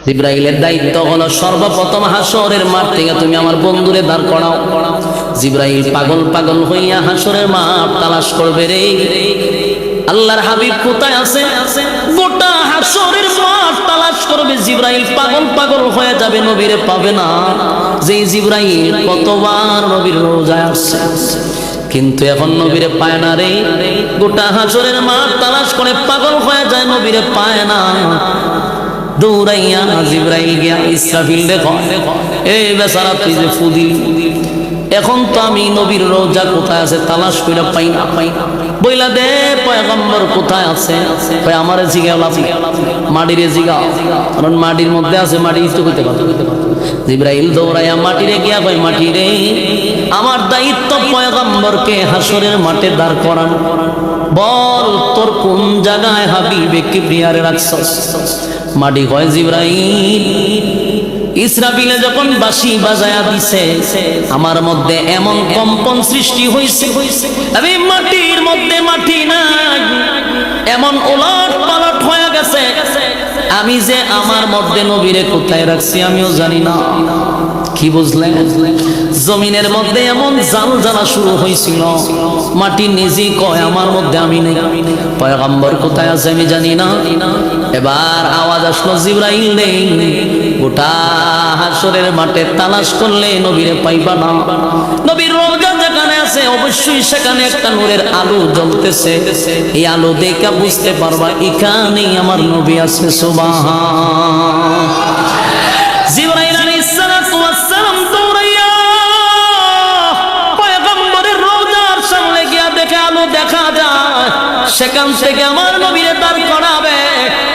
জিবরাইলের দায়িত্ব হলো সর্বপ্রথম হাসরের মাঠ থেকে তুমি আমার বন্ধুরে দাঁড় করাও। জিবরাইল পাগল পাগল হইয়া হাসরের মাঠ তালাশ করবে রে, আল্লাহর হাবিব কোথায় আছে। গোটা হাসরের মাঠ তালাশ করবে, জিবরাইল পাগল পাগল হয়ে যাবে, নবীরে পাবে না। যে জিবরাইল কতবার নবীর রোজায় আসছে, কিন্তু এখন নবীরে পায় না রে। গোটা হাসরের মাঠ তালাশ করে পাগল হয়ে যায়, নবীরে পায় না। দৌড়াইয়া জিবরাইল গিয়া ইসরাফিল দেখো, এই বেচারা তুই যে ফুদি, এখন তো আমি নবীর রোজা কোথায় আছে তালাশ কইরা পাই না। বইলা দে পয়গম্বর কোথায় আছে। আমারে জিগাও মাটিরে জিগাও, কারণ মাটির মধ্যে আছে, মাটি তো কইতে পারো। জিবরাইল দৌড়াইয়া মাটিরে গিয়া কই, মাটি রে, আমার দায়িত্ব পয়গম্বরকে হাসরের মাঠে দাঁড় করানো। বল তোর কোন জায়গায় হাবিবে কিবরিয়ারে রাখছস। মাটি কয়, জিবরাইল ইসরাফিলে যখন বাঁশি বাজায়া দিছে, আমার মধ্যে এমন কম্পন সৃষ্টি হইছে, আমি মাটির মধ্যে মাটি নাই, এমন ওলট পালট হয়ে গেছে, আমি যে আমার মধ্যে নবীরে কোথায় রাখছি আমিও জানি না। কি বুঝলেন? জমিনের মধ্যে এমন জাল জ্বালা শুরু হয়েছিল, মাটি নিজেই কয় আমার মধ্যে আমি নেই, পয়গম্বর কোথায় আছে আমি জানি না। এবার আওয়াজ আসলো, জিবরাইল নেই। গোটা হাসরের মাঠে তালাশ করলে নবীরে পাইবা না। নবীর রোজা যেখানে আছে অবশ্যই সেখানে একটা নূরের আলো জ্বলতেছে, এই আলো দেখে বুঝতে পারবা এখানেই আমার নবী আছে। সুবহান। জিবরাইল আলাইহিস সালাতু ওয়াস সালাম দৌড়াইয়া পয়গম্বরের রোজার সামনে গিয়া দেখে আলো দেখা যায়, সেখান থেকে আমার নবীরে দাঁড় করাবে।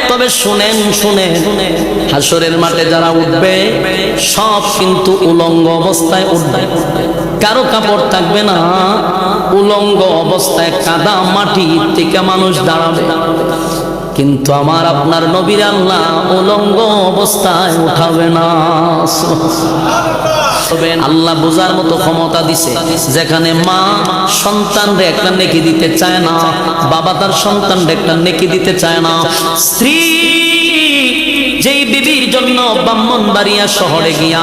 তবে শুনেন, হাসরের মাঠে যারা উঠবে সব কিন্তু উলঙ্গ অবস্থায় উঠবে, কারো কাপড় থাকবে না, উলঙ্গ অবস্থায় কাদা মাটি থেকে মানুষ দাঁড়াবে। কিন্তু আমার আপনার নবীর আল্লাহ উলঙ্গ অবস্থায় উঠাবে না। আল্লাহ বোঝার মতো ক্ষমতা দিছে, যেখানে মা সন্তানরে একটা নেকি দিতে চায় না, বাবা তার সন্তানরে একটা নেকি দিতে চায় না, স্ত্রী যেই বিবির জন্য ব্রাহ্মণবাড়িয়া শহরে গিয়া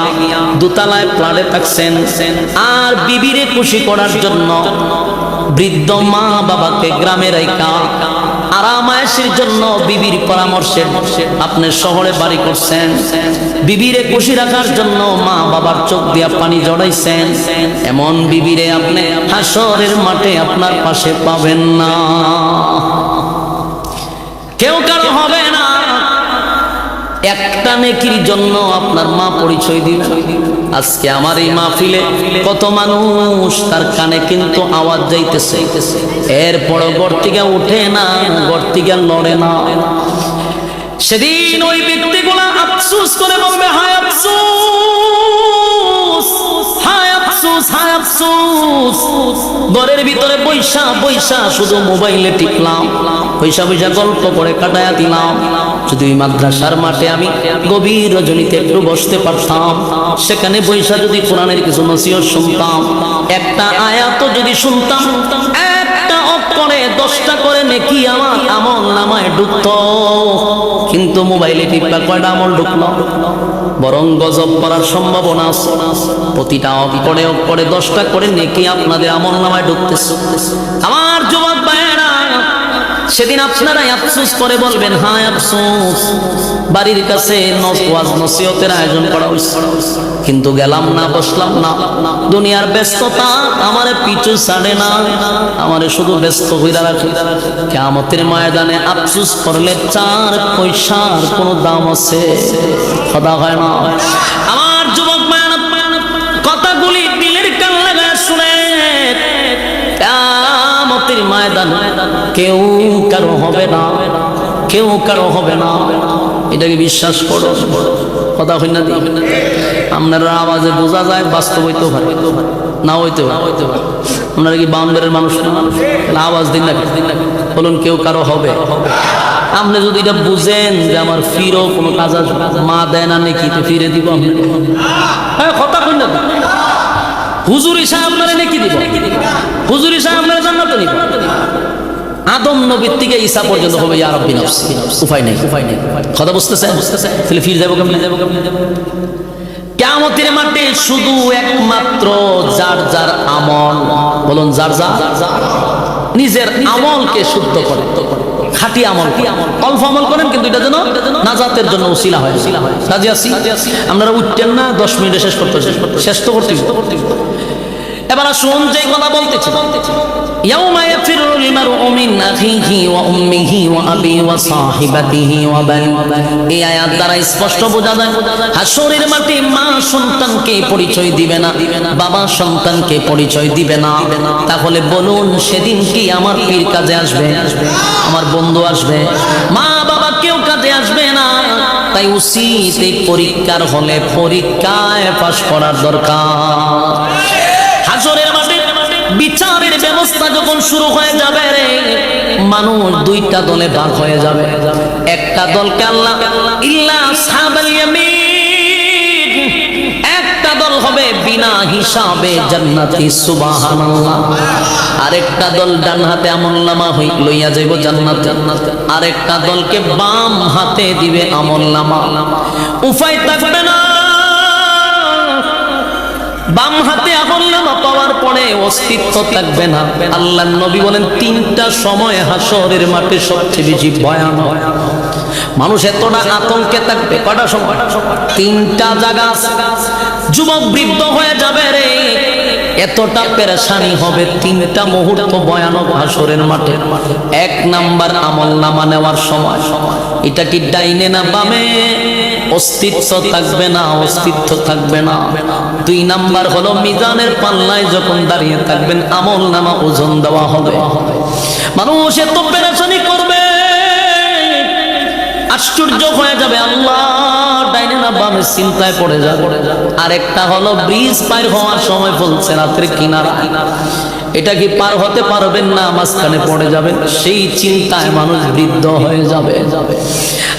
দোতলায় ফ্ল্যাটে থাকছেন, আর বিবিরে খুশি করার জন্য বৃদ্ধ মা বাবাকে গ্রামে রাইখা আরামায়েশের জন্য বিবির পরামর্শে আপনি শহরে বাড়ি করছেন, বিবিরে খুশি রাখার জন্য মা বাবার চোখ দিয়া পানি জড়াইছেন, এমন বিবিরে আপনি হাসরের মাঠে আপনার পাশে পাবেন না, কেউ কারো হবে না। একটা নেকির জন্য আপনার মা পরিচয় দিবে। আজকে আমার এই মাহফিলে কত মানুষ তার কানে কিন্তু আওয়াজ যাইতেছে, এরপরও ঘর থেকে উঠে না, ঘর থেকে লড়ে না। সেদিন ওই ব্যক্তিগুলা আফসোস করে বলবে, হায় আফসোস, হায় আফসোস, হায় আফসোস। ঘরের ভিতরে বৈশা বৈশা শুধু মোবাইলে টিপলাম, বৈশা বৈশা গল্প করে কাটায়া দিলাম। যদি ওই মাদ্রাসার মাঠে আমি গভীর রজনীতে একটু বসতে পারতাম, সেখানে বৈশা যদি কোরআনের কিছু নসিহত শুনতাম, একটা আয়াত যদি শুনতাম, একটা অক্ষরে 10টা করে নেকি আমার আমল নামায় ঢুকতো। কিন্তু মোবাইলে টিপা কয়টা আমল ঢুকলো? বরং গজব করার সম্ভাবনা আছে। প্রতিটা অক্ষরে অক্ষরে 10টা করে নেকি আপনাদের আমল নামায় ঢুকতেছে। আমার যুবক ভাইয়েরা, সেদিন আপনারাই আফসোস করে বলবেন, হায় আফসোস, বাড়ির কাছে ওয়াজ নসিহতের আয়োজন করা হয়েছে, কিন্তু গেলাম না, বসলাম না। দুনিয়ার ব্যস্ততা আমারে পিছু ছাড়ে না, আমারে শুধু ব্যস্ত হইয়া রাখে। কিয়ামতের ময়দানে আফসোস করলে 4 পয়সার কোনো দাম আছে? কথা হয় না। আমার যুবক ভাইয়েরা, কথাগুলি দিলের কান লাগায় শুনে, কিয়ামতের ময়দানে কেউ কারো হবে না, কেউ কারো হবে না, এটাকে বিশ্বাস করো। কথা হয় না? আপনার আওয়াজে বোঝা যায় বাস্তব হইতে পারে, না হইতে পারে। আপনারা কি বাউন্ডারের মানুষ না? আওয়াজ দিন না, বলুন কেউ কারো হবে। আপনি যদি এটা বুঝেন যে আমার ফিরও কোনো কাজ আসবে, মা দেয় না নাকি তো ফিরে দিব, কথা কই না। হুজুর হিসাবে আপনারা নাকি দিব, হুজুর হিসাবে আপনারা জান্নাতে নিব। আদম নবীর থেকে ঈসা পর্যন্ত হবে ইয়া রাব্বি নাফসি, উপায় নেই। কথা বুঝতেছেন? তাহলে ফিরে যাবো কেমনে? কিয়ামতের মাঠে শুধু একমাত্র যার যার আমল, বলুন যার যার নিজের আমলকে শুদ্ধ করে, খাঁটি আমল, অল্প আমল করেন কিন্তু এটা যেন নাজাতের জন্য উসিলা হয়। রাজি আছি? আপনারা উঠতেন না 10 মিনিটে শেষ করতে, শেষ তো করতে। এবার আসুন যে কথা বলতেছি, ইয়াউমা ইয়াফিরুল মারউ মিন আখিহি ওয়া উম্মিহি ওয়া আবি ওয়া সাহিবাতিহি ওয়া বানি। এই আয়াত দ্বারা স্পষ্ট বোঝা যায় হাশরের মাঠে মা সন্তানকে পরিচয় দিবে না, বাবা সন্তানকে পরিচয় দিবে না। তাহলে বলুন সেদিন কি আমার পীর কাজে আসবে, আমার বন্ধু আসবে? মা বাবা কেউ কাজে আসবে না। তাই উচিত এই পরীক্ষার হলে পরীক্ষায় পাশ করার দরকার। হাশরের মাঠে বিচারের ব্যবস্থা যখন শুরু হয়ে যাবে রে, মানুষ দুইটা দলে ভাগ হয়ে যাবে। একটা দলকে আল্লাহ ইল্লা আসহাবাল ইয়ামিন, একটা দল হবে বিনা হিসাবে জান্নাতি, সুবহানাল্লাহ। আরেকটা দল ডান হাতে আমলনামা লইয়া যাইব জান্নাতে, আরেকটা দলকে বাম হাতে দিবে আমলনামা। উপায় থাকবে না। বাম হাতে আমলনামা পাওয়ার পরে অস্তিত্ব থাকবে না। আল্লাহর নবী বলেন 3টা সময় হাশরের মাঠে সবচেয়ে বেশি ভয়ানক। মানুষ এতটা আতঙ্কে থাকবে। কয়টা সময়? 3টা জায়গা। যুবক বৃদ্ধ হয়ে যাবে রে, এতটা পেরেশানি হবে। 3টা মুহূর্ত ভয়ানক হাশরের মাঠে। 1 নাম্বার আমলনামা নেওয়ার সময়। এটা কি ডাইনে না বামে? অস্তিত্ব থাকবে না, অস্তিত্ব থাকবে না। 2 নাম্বার হলো মিজানের পাল্লায় যখন দাঁড়িয়ে থাকবেন আমলনামা ওজন দেওয়া হবে। মানুষ এত পেরেশানি করবে, আশ্চর্য হয়ে যাবে, আল্লাহ ডাইনে না বামে চিন্তায় পড়ে যাবে। আরেকটা হলো ব্রিজ পার হওয়ার সময় বলছে রাতের কিনারা, এটা কি পার হতে পারবেন না, মাঝখানে পড়ে যাবেন, সেই চিন্তায় মানুষ বৃদ্ধ হয়ে যাবে।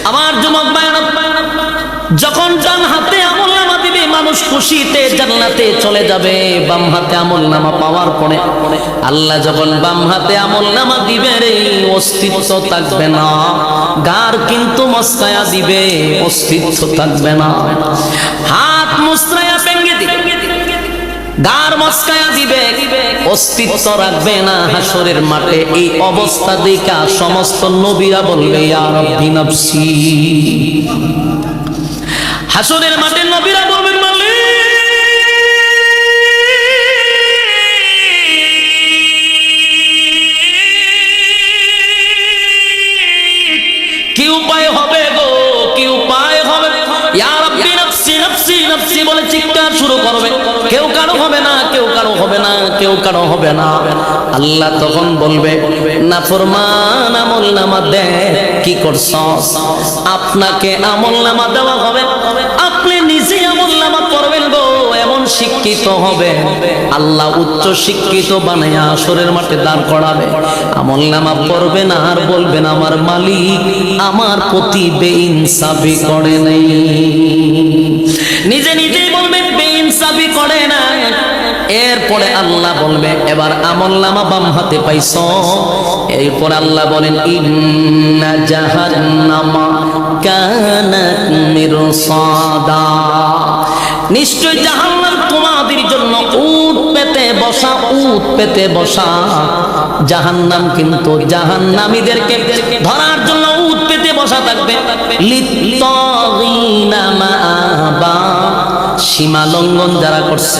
আমার যুবক ভাইরা, যখন ডান হাতে আমলনামা দিবে মানুষ খুশিতে জান্নাতে চলে যাবে। বাম হাতে আমলনামা পাওয়ার পরে আল্লাহ যখন বাম হাতে আমলনামা দিবে রে, অস্তিত্ব থাকবে না। গার কিন্তু মস্কায়া দিবে, অস্তিত্ব থাকবে না। হাত মুসরায়া ভেঙে দিবে, গার মস্কায়া দিবে, অস্তিত্ব রাখবে না হাশরের মাঠে। এই অবস্থা দেখা সমস্ত নবীরা বলবে ইয়া রাব্বি নাফসি। হাশরের মাঠে নবীরা বলবেন মালিক কি উপায় হবে গো, কি উপায় হবে? ইয়া রাব্বি নাফসি নাফসি নাফসি বলে চিৎকার শুরু করবে। কেউ কারো হবে না, কেউ কারো হবে না, কেউ কারো হবে না। আল্লাহ তখন বলবে নাফরমান আমলনামা দে, কি করছস? আপনাকে আমলনামা দেওয়া হবে, আপনি নিজে আমলনামা করবেন গো, এমন শিক্ষিত হবে আল্লাহ উচ্চ শিক্ষিত বানায়া হাশরের মাঠে দাঁড় করাবে। আমলনামা পড়বে না আর বলবেন আমার মালিক আমার প্রতি বেইনসাফি করে নাই। নিজে নিজেই বলবেন বেইনসাফি করে না। এরপরে আল্লাহ বলবে এবার আমলনামা বাম হাতে পাইছ। এরপর আল্লাহ বলেন ইন্না জাহান্নামা কানাত মিরসাদা, নিশ্চয় জাহান্নাম তোমাদের জন্য উট পেতে বসা, উট পেতে বসা। জাহান্নাম কিন্তু জাহান্নামীদেরকে ধরার জন্য উট পেতে বসা থাকবে। লিত্তাগিনা মাআবা, সীমা লঙ্ঘন যারা করছে,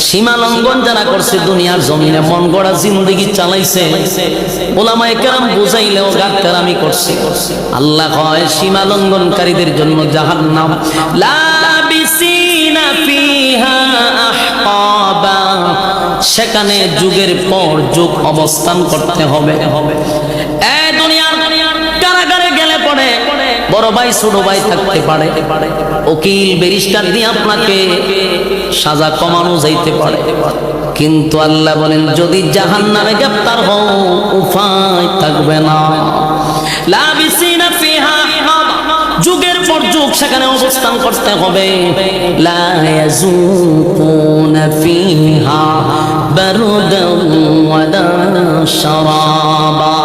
সীমা লঙ্ঘন যারা করছে, দুনিয়ার জমিনে মন গড়া জিন্দেগি চালাইছে, ওলামায়ে কেরাম বুঝাইলেও গাদ্দারামি করছে। আল্লাহ কয় সীমা লঙ্ঘনকারীদের জন্য জাহান্নাম। লাবিসিনা ফিহা আহকাবা, সেখানে যুগের পর যুগ অবস্থান করতে হবে। এই দুনিয়ার কারাগারে গেলে পড়ে বড় ভাই ছোট ভাই থাকতে পারে, উকিল ব্যারিস্টার দিয়ে আপনাকে সাজা কমানো যাইতে পারে, কিন্তু আল্লাহ বলেন যদি জাহান্নামে গ্রেফতার হও উপায় থাকবে না। লাবিসিনা ফিহা আহকাবা, যুগের পর যুগ সেখানে অবস্থান করতে হবে। লা ইয়াযুকুনা ফিহা বারদান ওয়ালা শারাবা,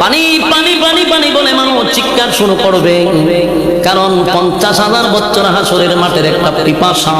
পানি পানি পানি পানি বলে মানুষ চিৎকার শুরু করবে, কারণ 50,000 বছর হাসরের মাঠের একটা পিপাসা